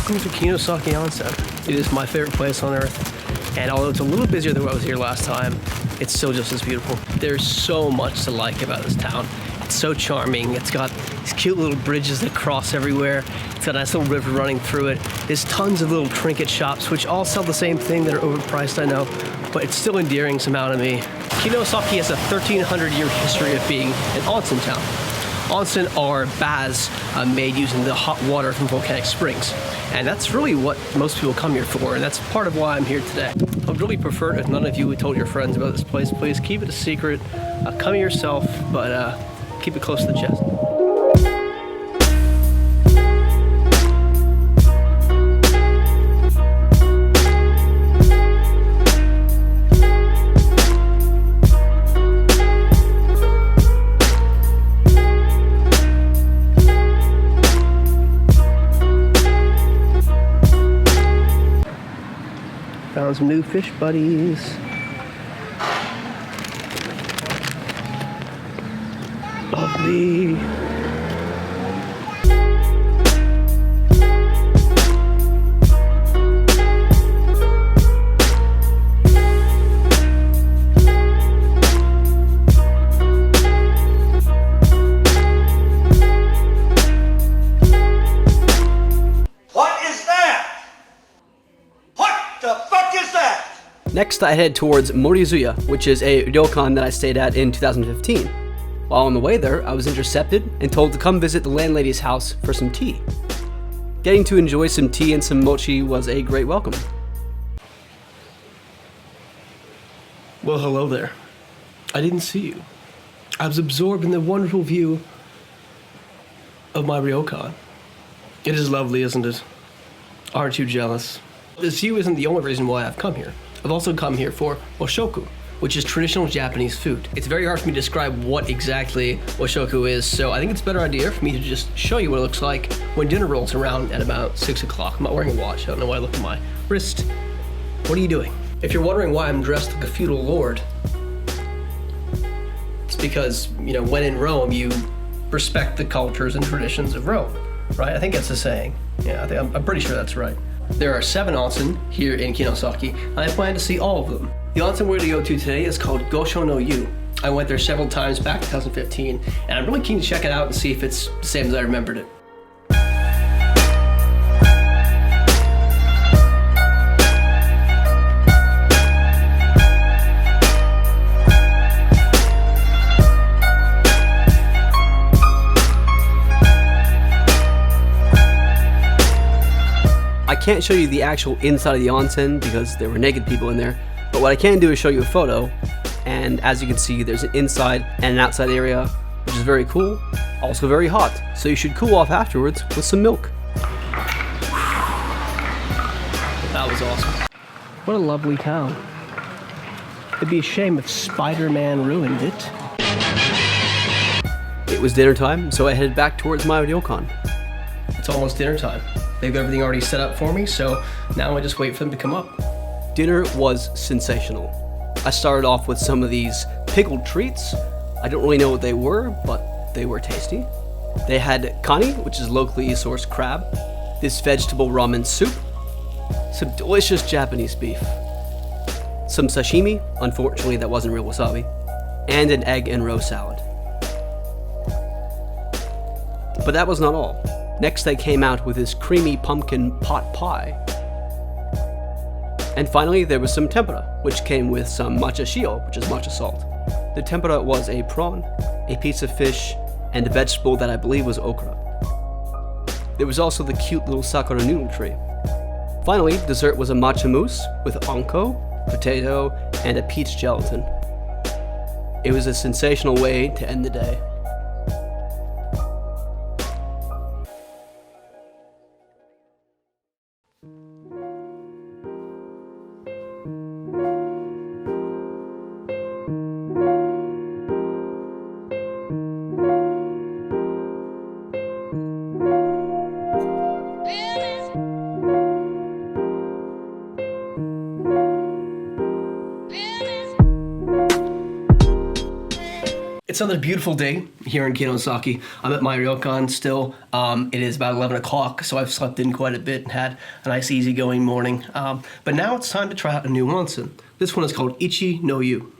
Welcome to Kinosaki Onsen. It is my favorite place on earth, and although it's a little busier than when I was here last time, it's still just as beautiful. There's so much to like about this town. It's so charming. It's got these cute little bridges that cross everywhere. It's got a nice little river running through it. There's tons of little trinket shops, which all sell the same thing that are overpriced, I know, but it's still endearing somehow to me. Kinosaki has a 1,300-year history of being an onsen town. Onsen are baths made using the hot water from volcanic springs. And that's really what most people come here for, and that's part of why I'm here today. I would really prefer it if none of you told your friends about this place. Please keep it a secret. Come here yourself, but keep it close to the chest. Found some new fish buddies. Lovely. Next, I headed towards Morizuya, which is a ryokan that I stayed at in 2015. While on the way there, I was intercepted and told to come visit the landlady's house for some tea. Getting to enjoy some tea and some mochi was a great welcome. Well, hello there. I didn't see you. I was absorbed in the wonderful view of my ryokan. It is lovely, isn't it? Aren't you jealous? This view isn't the only reason why I've come here. I've also come here for oshoku, which is traditional Japanese food. It's very hard for me to describe what exactly oshoku is, so I think it's a better idea for me to just show you what it looks like when dinner rolls around at about 6 o'clock. I'm not wearing a watch, I don't know why I look at my wrist. What are you doing? If you're wondering why I'm dressed like a feudal lord, it's because, when in Rome, you respect the cultures and traditions of Rome, right? I think that's the saying. Yeah, I'm pretty sure that's right. There are 7 onsen here in Kinosaki, and I plan to see all of them. The onsen we're going to go to today is called Gosho no Yu. I went there several times back in 2015, and I'm really keen to check it out and see if it's the same as I remembered it. I can't show you the actual inside of the onsen because there were naked people in there, but what I can do is show you a photo, and as you can see, there's an inside and an outside area, which is very cool, also very hot, so you should cool off afterwards with some milk. That was awesome. What a lovely town. It'd be a shame if Spider-Man ruined it. It was dinner time, so I headed back towards my ryokan. It's almost dinner time. They've got everything already set up for me, so now I just wait for them to come up. Dinner was sensational. I started off with some of these pickled treats. I don't really know what they were, but they were tasty. They had kani, which is locally sourced crab, this vegetable ramen soup, some delicious Japanese beef, some sashimi, unfortunately that wasn't real wasabi, and an egg and roe salad. But that was not all. Next, they came out with this creamy pumpkin pot pie. And finally, there was some tempura, which came with some matcha shio, which is matcha salt. The tempura was a prawn, a piece of fish, and a vegetable that I believe was okra. There was also the cute little sakura noodle tree. Finally, dessert was a matcha mousse with onko, potato, and a peach gelatin. It was a sensational way to end the day. It's another beautiful day here in Kinosaki. I'm at my Ryokan still. It is about 11 o'clock, so I've slept in quite a bit and had a nice easygoing morning. But now it's time to try out a new onsen. This one is called Ichi no Yu.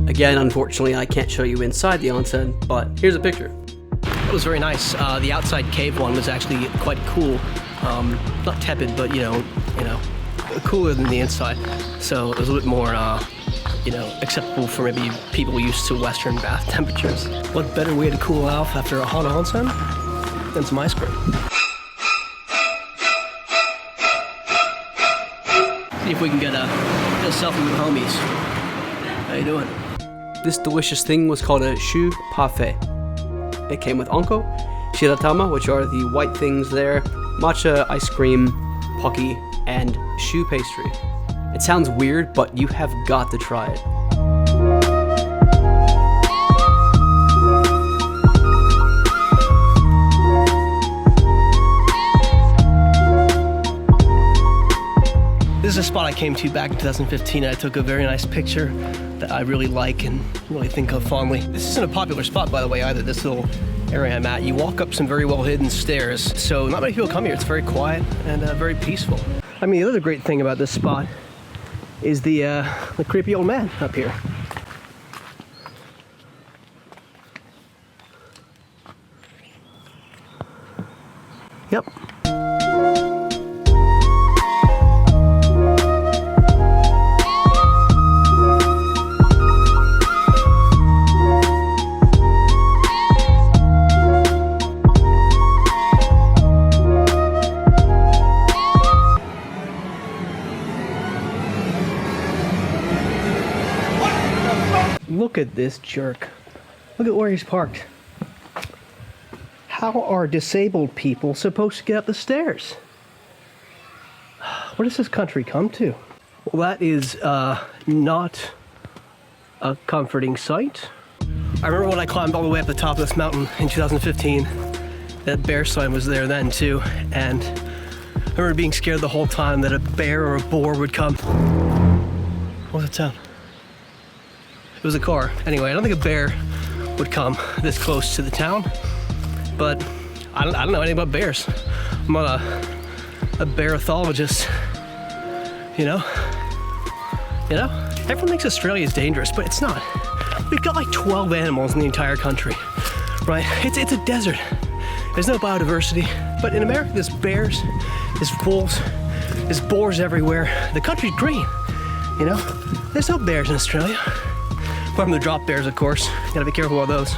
Again, unfortunately, I can't show you inside the onsen, but here's a picture. It was very nice. The outside cave one was actually quite cool. Not tepid, but you know, cooler than the inside. So it was a bit more, acceptable for maybe people used to Western bath temperatures. What better way to cool off after a hot onsen than some ice cream? See if we can get a selfie with homies. How you doing? This delicious thing was called a shu parfait. It came with onko, shiratama, which are the white things there, matcha ice cream, pocky, and shu pastry. It sounds weird, but you have got to try it. This is a spot I came to back in 2015. I took a very nice picture that I really like and really think of fondly. This isn't a popular spot, by the way, either, this little area I'm at. You walk up some very well-hidden stairs, so not many people come here. It's very quiet and very peaceful. I mean, the other great thing about this spot is the creepy old man up here. Yep. Look at this jerk. Look at where he's parked. How are disabled people supposed to get up the stairs? What does this country come to? Well, that is not a comforting sight. I remember when I climbed all the way up the top of this mountain in 2015. That bear sign was there then too, and I remember being scared the whole time that a bear or a boar would come. What was that sound? It was a car. Anyway, I don't think a bear would come this close to the town, but I don't know anything about bears. I'm not a bearologist, you know? Everyone thinks Australia is dangerous, but it's not. We've got like 12 animals in the entire country, right? It's a desert. There's no biodiversity, but in America there's bears, there's wolves, there's boars everywhere. The country's green, you know? There's no bears in Australia. Apart from the drop bears, of course. You gotta be careful about those.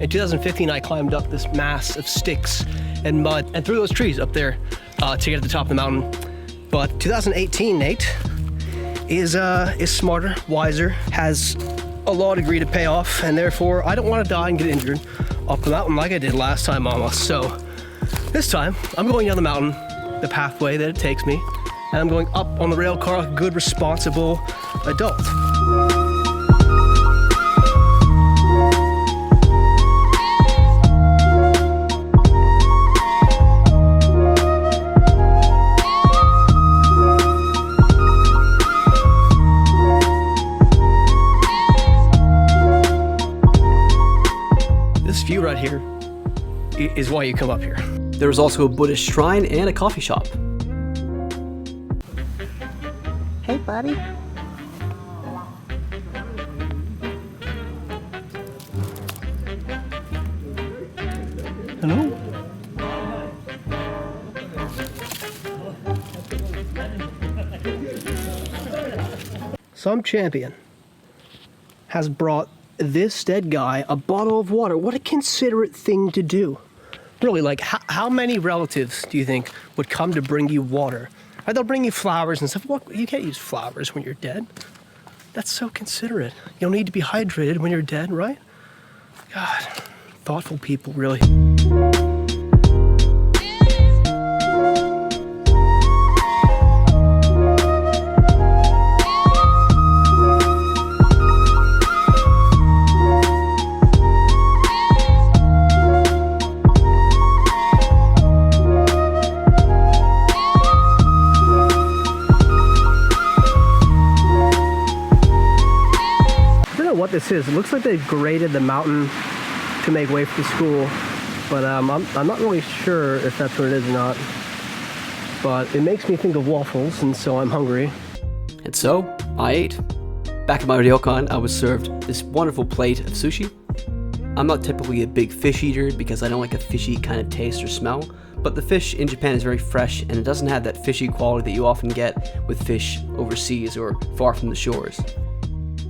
In 2015, I climbed up this mass of sticks and mud and through those trees up there to get to the top of the mountain. But 2018, Nate, is smarter, wiser, has a law degree to pay off, and therefore I don't want to die and get injured up the mountain like I did last time almost. So this time, I'm going down the mountain, the pathway that it takes me, and I'm going up on the rail car like a good, responsible adult. This view right here is why you come up here. There was also a Buddhist shrine and a coffee shop. Hey, buddy. Hello? Some champion has brought this dead guy a bottle of water. What a considerate thing to do. Really, like, how many relatives do you think would come to bring you water? Or they'll bring you flowers and stuff. What? You can't use flowers when you're dead. That's so considerate. You'll need to be hydrated when you're dead, right? God, thoughtful people, really. know what this is. It looks like they graded the mountain to make way for the school, but I'm not really sure if that's what it is or not. But it makes me think of waffles, and so I'm hungry. And so, I ate. Back at my Ryokan, I was served this wonderful plate of sushi. I'm not typically a big fish eater because I don't like a fishy kind of taste or smell, but the fish in Japan is very fresh and it doesn't have that fishy quality that you often get with fish overseas or far from the shores.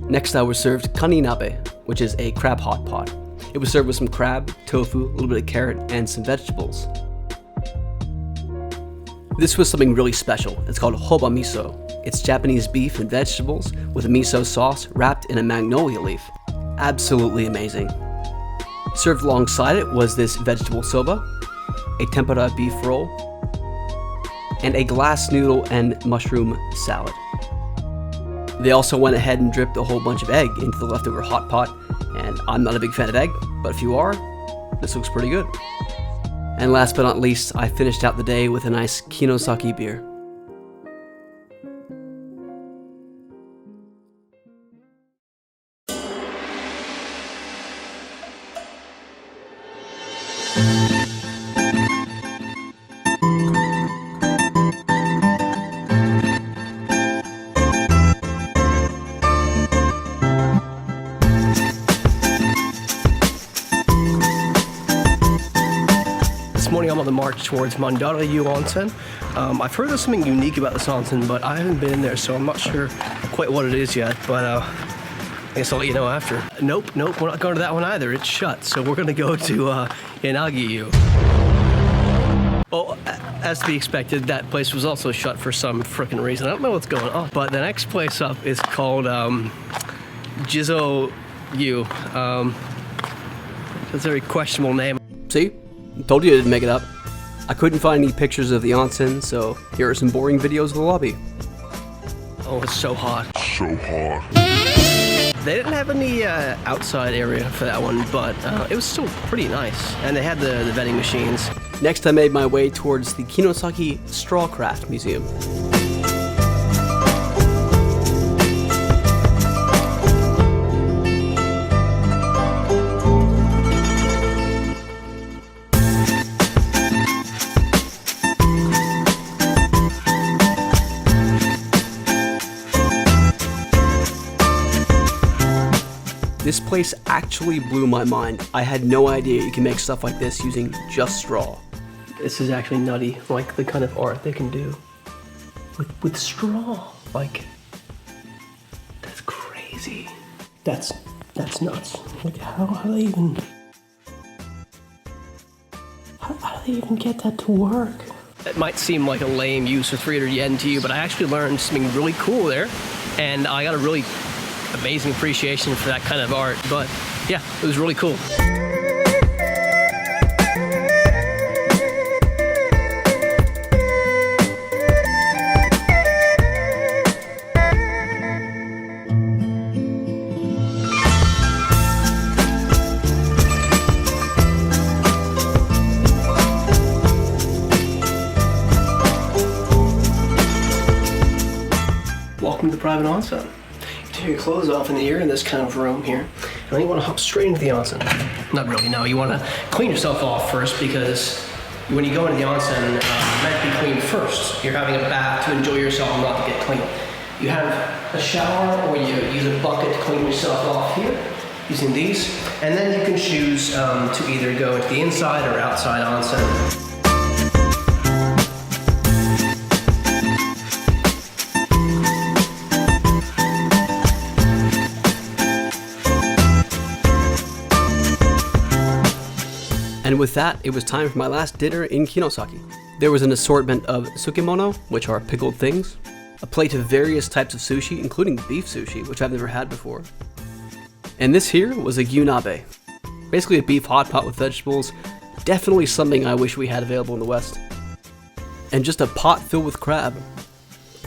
Next, I was served kaninabe, which is a crab hot pot. It was served with some crab, tofu, a little bit of carrot, and some vegetables. This was something really special. It's called hoba miso. It's Japanese beef and vegetables with a miso sauce wrapped in a magnolia leaf. Absolutely amazing. Served alongside it was this vegetable soba, a tempura beef roll, and a glass noodle and mushroom salad. They also went ahead and dripped a whole bunch of egg into the leftover hot pot, and I'm not a big fan of egg, but if you are, this looks pretty good. And last but not least, I finished out the day with a nice Kinosaki beer. This morning I'm on the march towards Mandara-yu Onsen. I've heard there's something unique about this onsen, but I haven't been in there, so I'm not sure quite what it is yet, but I guess I'll let you know after. Nope, we're not going to that one either. It's shut, so we're going to go to Yanagi-yu. Well, as to be expected, that place was also shut for some frickin' reason. I don't know what's going on. But the next place up is called Jizo-yu. It's a very questionable name. See? Told you I didn't make it up. I couldn't find any pictures of the onsen, so here are some boring videos of the lobby. Oh, it's so hot. So hot. They didn't have any outside area for that one, but it was still pretty nice. And they had the vending machines. Next, I made my way towards the Kinosaki Strawcraft Museum. This place actually blew my mind. I had no idea you can make stuff like this using just straw. This is actually nutty, like the kind of art they can do with straw. Like, that's crazy. That's nuts. Like, how do they even get that to work? It might seem like a lame use for 300 yen to you, but I actually learned something really cool there, and I got a really amazing appreciation for that kind of art. But yeah, it was really cool. Welcome to private onsen. Take your clothes off and you're in this kind of room here. And then you want to hop straight into the onsen. Not really, no. You want to clean yourself off first, because when you go into the onsen, you're meant to be clean first. You're having a bath to enjoy yourself and not to get clean. You have a shower where you use a bucket to clean yourself off here, using these. And then you can choose to either go into the inside or outside onsen. And with that, it was time for my last dinner in Kinosaki. There was an assortment of tsukemono, which are pickled things, a plate of various types of sushi, including beef sushi, which I've never had before. And this here was a gyunabe, basically a beef hot pot with vegetables, definitely something I wish we had available in the West. And just a pot filled with crab.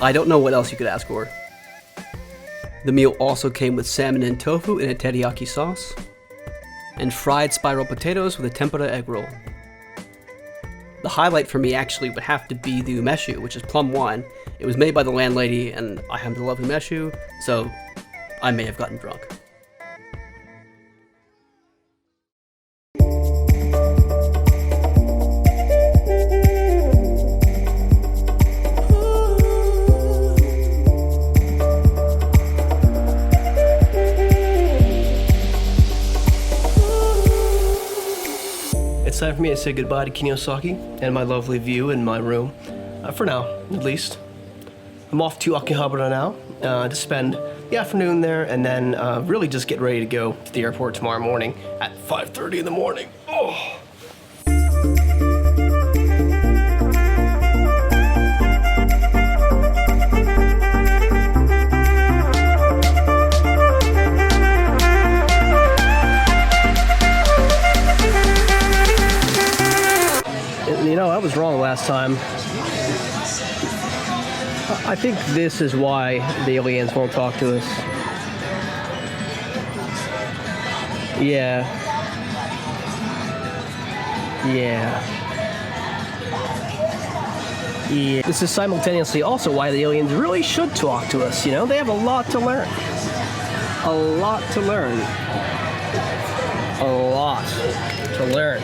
I don't know what else you could ask for. The meal also came with salmon and tofu in a teriyaki sauce, and fried spiral potatoes with a tempura egg roll. The highlight for me actually would have to be the umeshu, which is plum wine. It was made by the landlady, and I happen to love umeshu, so I may have gotten drunk. it's time for me to say goodbye to Kinosaki and my lovely view in my room. For now, at least. I'm off to Akihabara now to spend the afternoon there and then really just get ready to go to the airport tomorrow morning at 5:30 in the morning. Oh. You know, I was wrong last time. I think this is why the aliens won't talk to us. Yeah. This is simultaneously also why the aliens really should talk to us, you know? They have a lot to learn. A lot to learn. A lot to learn.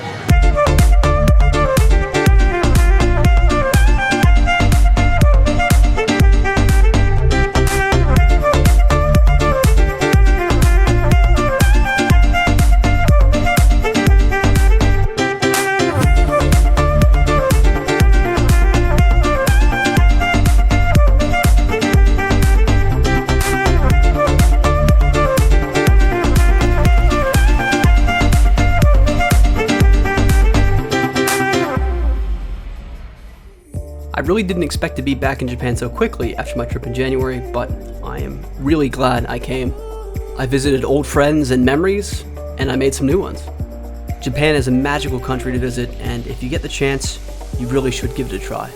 I really didn't expect to be back in Japan so quickly after my trip in January, but I am really glad I came. I visited old friends and memories, and I made some new ones. Japan is a magical country to visit, and if you get the chance, you really should give it a try.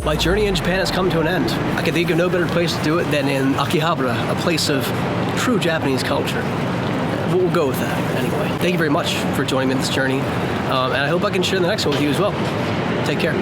My journey in Japan has come to an end. I can think of no better place to do it than in Akihabara, a place of true Japanese culture. We'll go with that anyway. Thank you very much for joining me in this journey, and I hope I can share the next one with you as well. Take care.